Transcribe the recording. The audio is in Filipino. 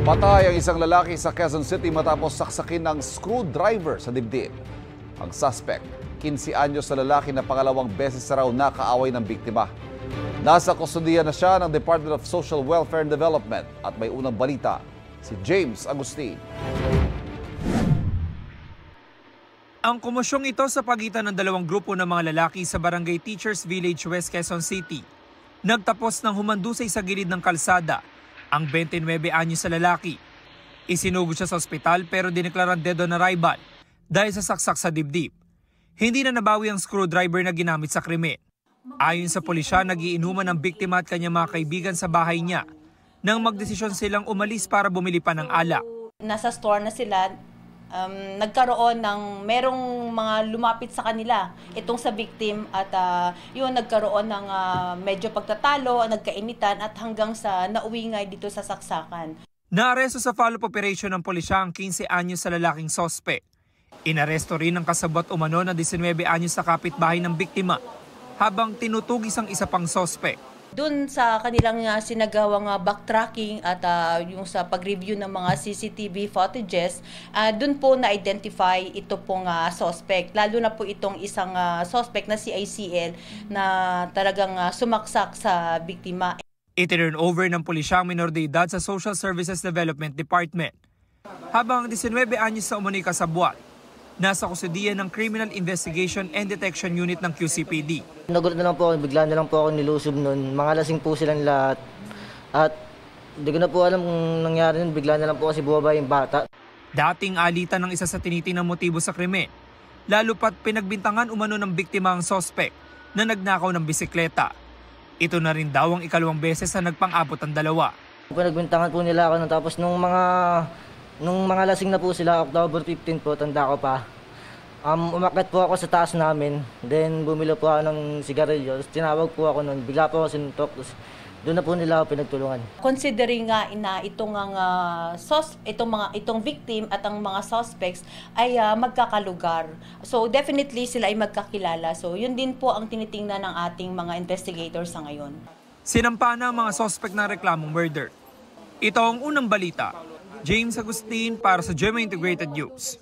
Patay ang isang lalaki sa Quezon City matapos saksakin ng screwdriver sa dibdib. Ang suspect, 15 anyos na lalaki na pangalawang beses na raw nakaaway ng biktima. Nasa kustudiya na siya ng Department of Social Welfare and Development at may unang balita, si James Agustin. Ang komosyong ito sa pagitan ng dalawang grupo ng mga lalaki sa Barangay Teachers Village, West Quezon City. Nagtapos ng humandusay sa gilid ng kalsada ang 29 anyos sa lalaki. Isinugod siya sa ospital pero dineklarang dead on arrival dahil sa saksak sa dibdib. Hindi na nabawi ang screwdriver na ginamit sa krimen. Ayon sa pulisya, nagiinuman ang biktima at kanyang mga kaibigan sa bahay niya nang magdesisyon silang umalis para bumili pa ng alak. Nasa store na sila, nagkaroon ng merong mga lumapit sa kanila itong sa victim at yun nagkaroon ng medyo pagtatalo, nagkainitan at hanggang sa nauwi nga dito sa saksakan. Naaresto sa follow-up operation ng pulisya ang 15 anyos sa lalaking sospek. Inaresto rin ang kasabot umano na 19 anyos sa kapitbahay ng biktima habang tinutugis ang isa pang sospek. Doon sa kanilang sinagawang backtracking at yung sa pag-review ng mga CCTV footages, doon po na-identify ito pong suspect. Lalo na po itong isang suspect na si ICL na talagang sumaksak sa biktima. Itinurn over ng pulisya ang minor de edad sa Social Services Development Department. Habang 19 anyos sa umunoy kasabwat, nasa kustudiya ng Criminal Investigation and Detection Unit ng QCPD. Nagulat na lang po ako, bigla na lang po ako nilusob noon. Mga lasing po silang lahat. At hindi ko na po alam kung nangyari nun, bigla na lang po kasi bumaba yung bata. Dating alitan ng isa sa tinitinang motibo sa krimen, lalo pat pinagbintangan umano ng biktima ang sospek na nagnakaw ng bisikleta. Ito na rin daw ang ikalawang beses na nagpang-abot ang dalawa. Pinagbintangan po nila ako tapos nung mga lasing na po sila, October 15 po, tanda ko pa. Umakyat po ako sa taas namin, then bumilo po ako ng sigarilyo. Tinawag po ako noon, bigla po ako sinuntok. Doon na po nila ako pinagtulungan. Considering nga na itong victim at ang mga suspects ay magkakalugar. So definitely sila ay magkakilala. So yun din po ang tinitingnan ng ating mga investigators sa ngayon. Sinampa na ang mga suspect ng reklamong murder. Ito ang unang balita. James Agustin para sa GMA Integrated News.